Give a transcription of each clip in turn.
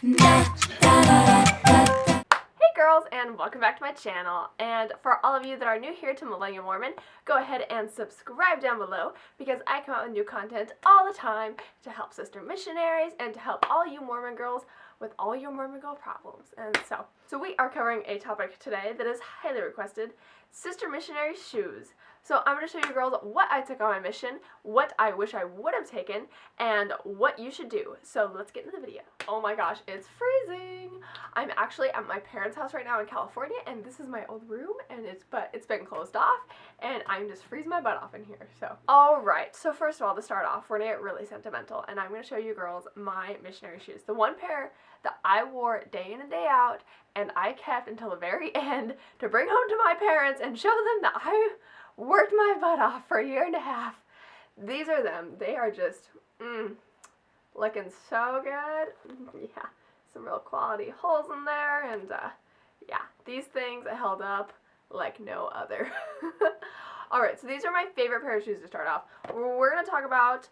Hey girls, and welcome back to my channel. And for all of you that are new here to Millennial Mormon, go ahead and subscribe down below because I come out with new content all the time to help sister missionaries and to help all you Mormon girls with all your Mormon girl problems. And so we are covering a topic today that is highly requested: sister missionary shoes. So I'm going to show you girls what I took on my mission, what I wish I would have taken, and what you should do. So let's get into the video. Oh my gosh, it's freezing! I'm actually at my parents' house right now in California, and this is my old room, and it's been closed off, and I'm just freezing my butt off in here. So alright, so first of all, to start off, we're going to get really sentimental, and I'm going to show you girls my missionary shoes. The one pair that I wore day in and day out, and I kept until the very end to bring home to my parents and show them that I worked my butt off for a year and a half. These are them. They are just looking so good. Yeah, some real quality holes in there, and yeah, these things held up like no other. Alright, so these are my favorite pair of shoes to start off. We're going to talk about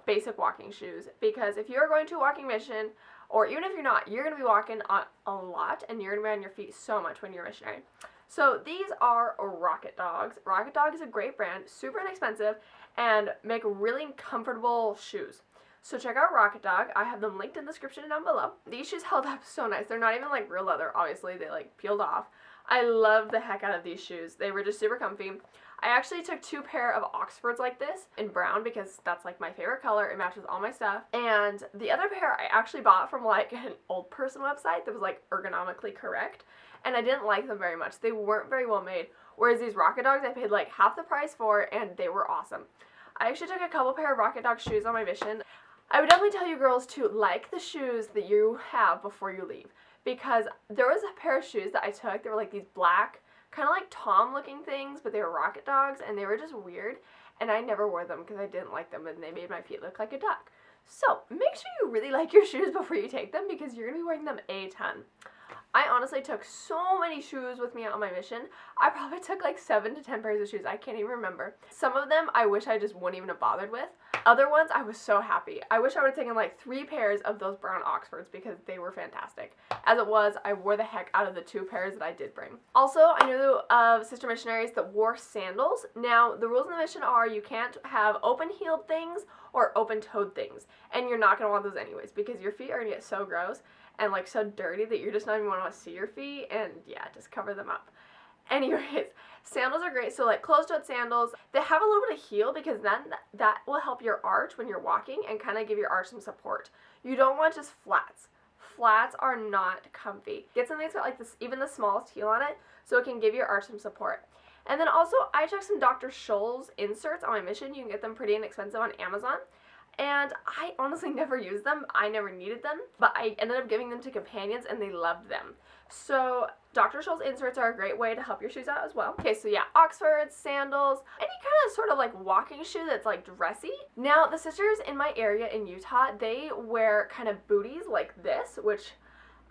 basic walking shoes, because if you're going to a walking mission, or even if you're not, you're going to be walking a lot, and you're going to be on your feet so much when you're a missionary. So these are Rocket Dogs. Rocket Dog is a great brand, super inexpensive, and make really comfortable shoes. So check out Rocket Dog. I have them linked in the description down below. These shoes held up so nice. They're not even like real leather, obviously. They like peeled off. I love the heck out of these shoes. They were just super comfy. I actually took two pair of Oxfords like this in brown because that's like my favorite color. It matches all my stuff. And the other pair I actually bought from like an old person website that was like ergonomically correct. And I didn't like them very much. They weren't very well made. Whereas these Rocket Dogs I paid like half the price for, and they were awesome. I actually took a couple pair of Rocket Dog shoes on my mission. I would definitely tell you girls to like the shoes that you have before you leave. Because there was a pair of shoes that I took. They were like these black, kind of like Tom looking things, but they were Rocket Dogs, and they were just weird. And I never wore them because I didn't like them, and they made my feet look like a duck. So make sure you really like your shoes before you take them, because you're going to be wearing them a ton. I honestly took so many shoes with me on my mission. I probably took like 7 to 10 pairs of shoes. I can't even remember. Some of them I wish I just wouldn't even have bothered with. Other ones I was so happy. I wish I would have taken like 3 pairs of those brown Oxfords because they were fantastic. As it was, I wore the heck out of the 2 pairs that I did bring. Also, I knew of sister missionaries that wore sandals. Now, the rules in the mission are you can't have open-heeled things or open-toed things. And you're not going to want those anyways because your feet are going to get so gross and like so dirty that you're just not even want to see your feet, and yeah, just cover them up. Anyways, sandals are great. So like closed-toed sandals, they have a little bit of heel because then that will help your arch when you're walking and kind of give your arch some support. You don't want just flats. Flats are not comfy. Get something that's got like this, even the smallest heel on it, so it can give your arch some support. And then also, I took some Dr. Scholl's inserts on my mission. You can get them pretty inexpensive on Amazon. And I honestly never used them. I never needed them, but I ended up giving them to companions and they loved them. So Dr. Scholl's inserts are a great way to help your shoes out as well. Okay, so yeah, Oxfords, sandals, any kind of sort of like walking shoe that's like dressy. Now, the sisters in my area in Utah, they wear kind of booties like this, which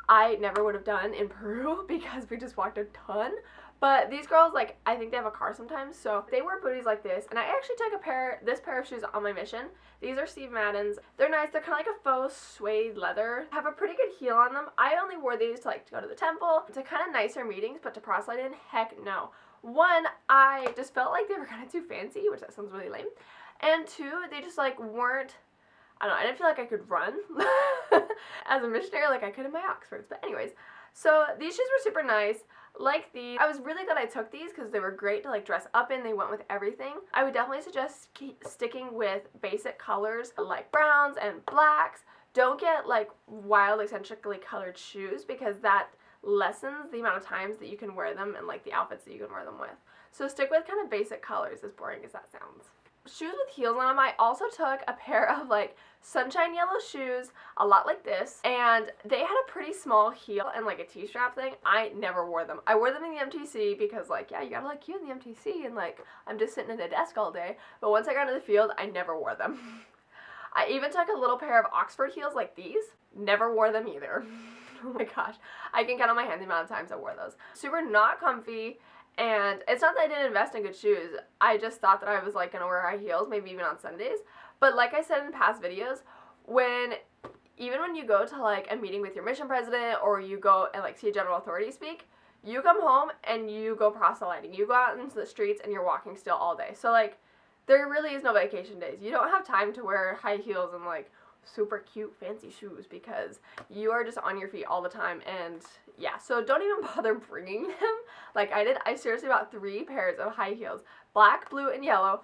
I never would have done in Peru because we just walked a ton. But these girls, like, I think they have a car sometimes, so they wear booties like this. And I actually took this pair of shoes on my mission. These are Steve Madden's. They're nice. They're kind of like a faux suede leather. Have a pretty good heel on them. I only wore these to like to go to the temple, to kind of nicer meetings, but to proselyte in, heck no. One, I just felt like they were kind of too fancy, which that sounds really lame. And 2, they just like weren't, I don't know, I didn't feel like I could run as a missionary like I could in my Oxfords. But anyways, so these shoes were super nice. Like these, I was really glad I took these because they were great to like dress up in. They went with everything. I would definitely suggest sticking with basic colors like browns and blacks. Don't get like wild eccentrically colored shoes because that lessens the amount of times that you can wear them and like the outfits that you can wear them with. So stick with kind of basic colors, as boring as that sounds. Shoes with heels on them. I also took a pair of like sunshine yellow shoes, a lot like this, and they had a pretty small heel and like a T-strap thing. I never wore them. I wore them in the MTC because like, yeah, you gotta look cute in the MTC, and like I'm just sitting at a desk all day. But once I got into the field, I never wore them. I even took a little pair of Oxford heels like these. Never wore them either. Oh my gosh. I can count on my hand the amount of times I wore those. Super not comfy. And it's not that I didn't invest in good shoes. I just thought that I was like gonna wear high heels, maybe even on Sundays. But like I said in past videos, when even when you go to like a meeting with your mission president or you go and like see a general authority speak, you come home and you go proselyting. You go out into the streets and you're walking still all day. So like there really is no vacation days. You don't have time to wear high heels and like super cute fancy shoes because you are just on your feet all the time. And yeah, so don't even bother bringing them like I did. I seriously bought 3 pairs of high heels, black, blue, and yellow.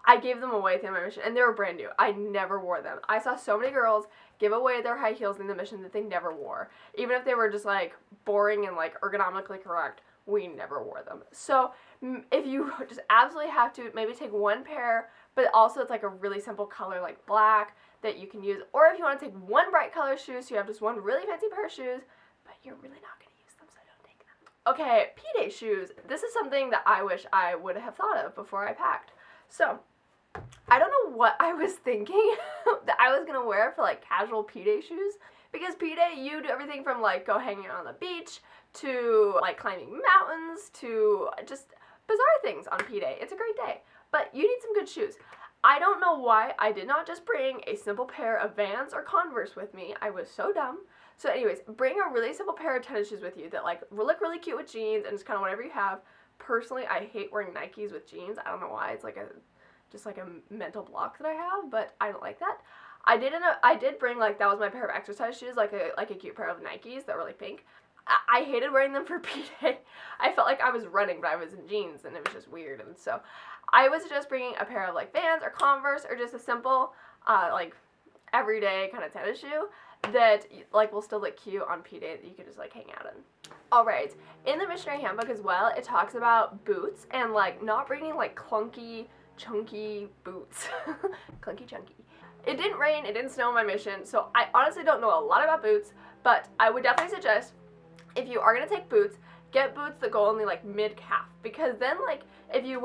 I gave them away through my mission, and they were brand new. I never wore them. I saw so many girls give away their high heels in the mission that they never wore. Even if they were just, like, boring and, like, ergonomically correct, we never wore them. So, if you just absolutely have to, maybe take 1 pair, but also it's, like, a really simple color, like black, that you can use. Or if you want to take 1 bright color shoe, so you have just 1 really fancy pair of shoes, but you're really not going to use them, so don't take them. Okay, Pday shoes. This is something that I wish I would have thought of before I packed. So, I don't know what I was thinking that I was going to wear for, like, casual Pday shoes. Because Pday, you do everything from, like, go hanging out on the beach to, like, climbing mountains to just bizarre things on Pday. It's a great day. But you need some good shoes. I don't know why I did not just bring a simple pair of Vans or Converse with me. I was so dumb. So anyways, bring a really simple pair of tennis shoes with you that, like, look really cute with jeans and just kind of whatever you have. Personally, I hate wearing Nikes with jeans. I don't know why. It's like just like a mental block that I have, but I don't like that. I did bring, like, that was my pair of exercise shoes, like a cute pair of Nikes that were like pink. I hated wearing them for Pday. I felt like I was running, but I was in jeans, and it was just weird. And so I would suggest bringing a pair of, like, Vans or Converse or just a simple, like, everyday kind of tennis shoe that, like, will still look cute on Pday that you could just, like, hang out in. Alright, in the missionary handbook as well, it talks about boots and, like, not bringing, like, clunky, chunky boots. Clunky, chunky. It didn't rain, it didn't snow on my mission, so I honestly don't know a lot about boots, but I would definitely suggest, if you are going to take boots, get boots that go only, like, mid-calf, because then, like, if you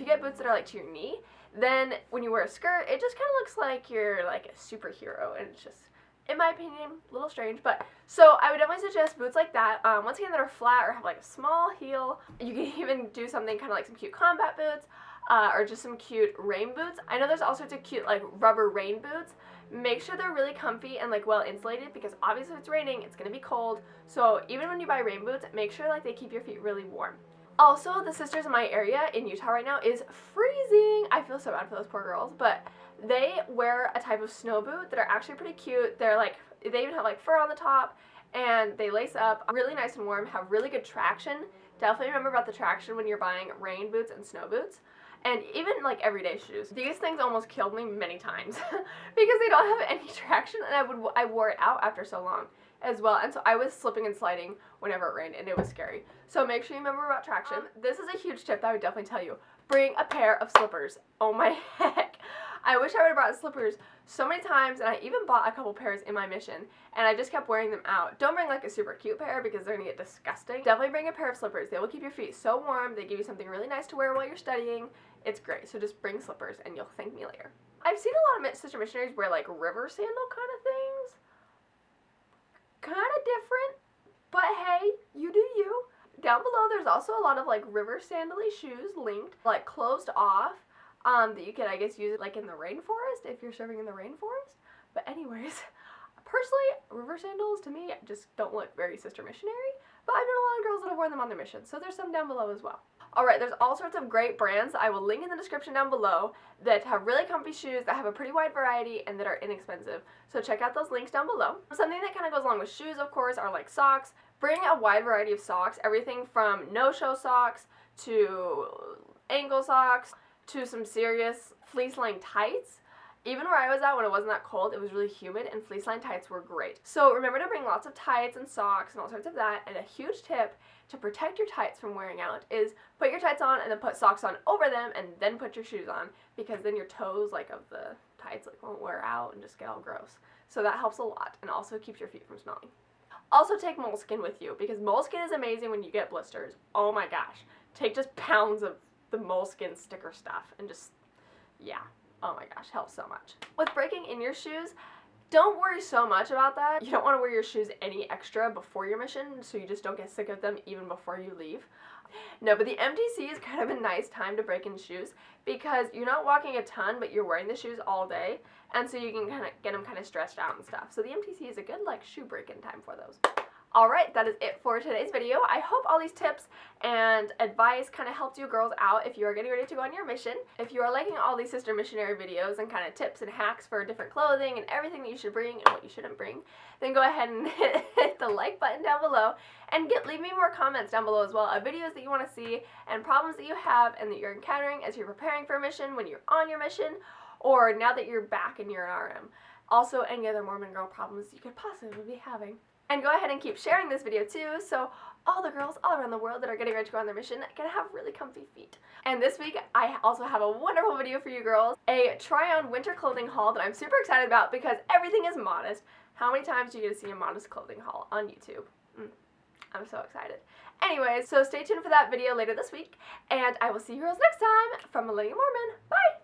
get boots that are, like, to your knee, then when you wear a skirt, it just kind of looks like you're, like, a superhero, and it's just, in my opinion, a little strange. But so I would definitely suggest boots like that, once again, that are flat or have, like, a small heel. You can even do something kind of like some cute combat boots, or just some cute rain boots. I know there's all sorts of cute, like, rubber rain boots. Make sure they're really comfy and, like, well insulated, because obviously if it's raining, it's gonna be cold. So even when you buy rain boots, make sure, like, they keep your feet really warm. Also, the sisters in my area in Utah right now is freezing. I feel so bad for those poor girls, but they wear a type of snow boot that are actually pretty cute. They're, like, they even have, like, fur on the top, and they lace up really nice and warm, have really good traction. Definitely remember about the traction when you're buying rain boots and snow boots. And even, like, everyday shoes. These things almost killed me many times because they don't have any traction, and I wore it out after so long as well. And so I was slipping and sliding whenever it rained, and it was scary. So make sure you remember about traction. This is a huge tip that I would definitely tell you. Bring a pair of slippers. Oh my heck. I wish I would have brought slippers so many times, and I even bought a couple pairs in my mission, and I just kept wearing them out. Don't bring, like, a super cute pair because they're gonna get disgusting. Definitely bring a pair of slippers. They will keep your feet so warm. They give you something really nice to wear while you're studying. It's great. So just bring slippers and you'll thank me later. I've seen a lot of sister missionaries wear, like, river sandal kind of things. Kind of different, but hey, you do you. Down below there's also a lot of, like, river sandal-y shoes linked, like, closed off, that you can, I guess, use it, like, in the rainforest if you're serving in the rainforest. But anyways, personally, river sandals to me just don't look very sister missionary, but I've known a lot of girls that have worn them on their mission, so there's some down below as well. Alright, there's all sorts of great brands that I will link in the description down below that have really comfy shoes, that have a pretty wide variety, and that are inexpensive. So check out those links down below. Something that kind of goes along with shoes, of course, are, like, socks. Bring a wide variety of socks, everything from no-show socks to ankle socks to some serious fleece-lined tights. Even where I was at when it wasn't that cold, it was really humid, and fleece-lined tights were great. So remember to bring lots of tights and socks and all sorts of that. And a huge tip to protect your tights from wearing out is put your tights on and then put socks on over them and then put your shoes on, because then your toes, like, of the tights, like, won't wear out and just get all gross. So that helps a lot, and also keeps your feet from smelling. Also take moleskin with you, because moleskin is amazing when you get blisters. Oh my gosh. Take just pounds of the moleskin sticker stuff and just, yeah. Oh my gosh, helps so much. With breaking in your shoes, don't worry so much about that. You don't want to wear your shoes any extra before your mission, so you just don't get sick of them even before you leave. No, but the MTC is kind of a nice time to break in shoes because you're not walking a ton, but you're wearing the shoes all day. and so you can kind of get them kind of stretched out and stuff. So the MTC is a good like shoe break-in time for those. Alright, that is it for today's video. I hope all these tips and advice kind of helped you girls out if you are getting ready to go on your mission. If you are liking all these sister missionary videos and kind of tips and hacks for different clothing and everything that you should bring and what you shouldn't bring, then go ahead and hit the like button down below and leave me more comments down below as well of videos that you want to see and problems that you have and that you're encountering as you're preparing for a mission, when you're on your mission, or now that you're back and you're an RM. Also, any other Mormon girl problems you could possibly be having. And go ahead and keep sharing this video too, so all the girls all around the world that are getting ready to go on their mission can have really comfy feet. And this week, I also have a wonderful video for you girls, a try-on winter clothing haul that I'm super excited about because everything is modest. How many times do you get to see a modest clothing haul on YouTube? I'm so excited. Anyways, so stay tuned for that video later this week, and I will see you girls next time from Millennium Mormon. Bye!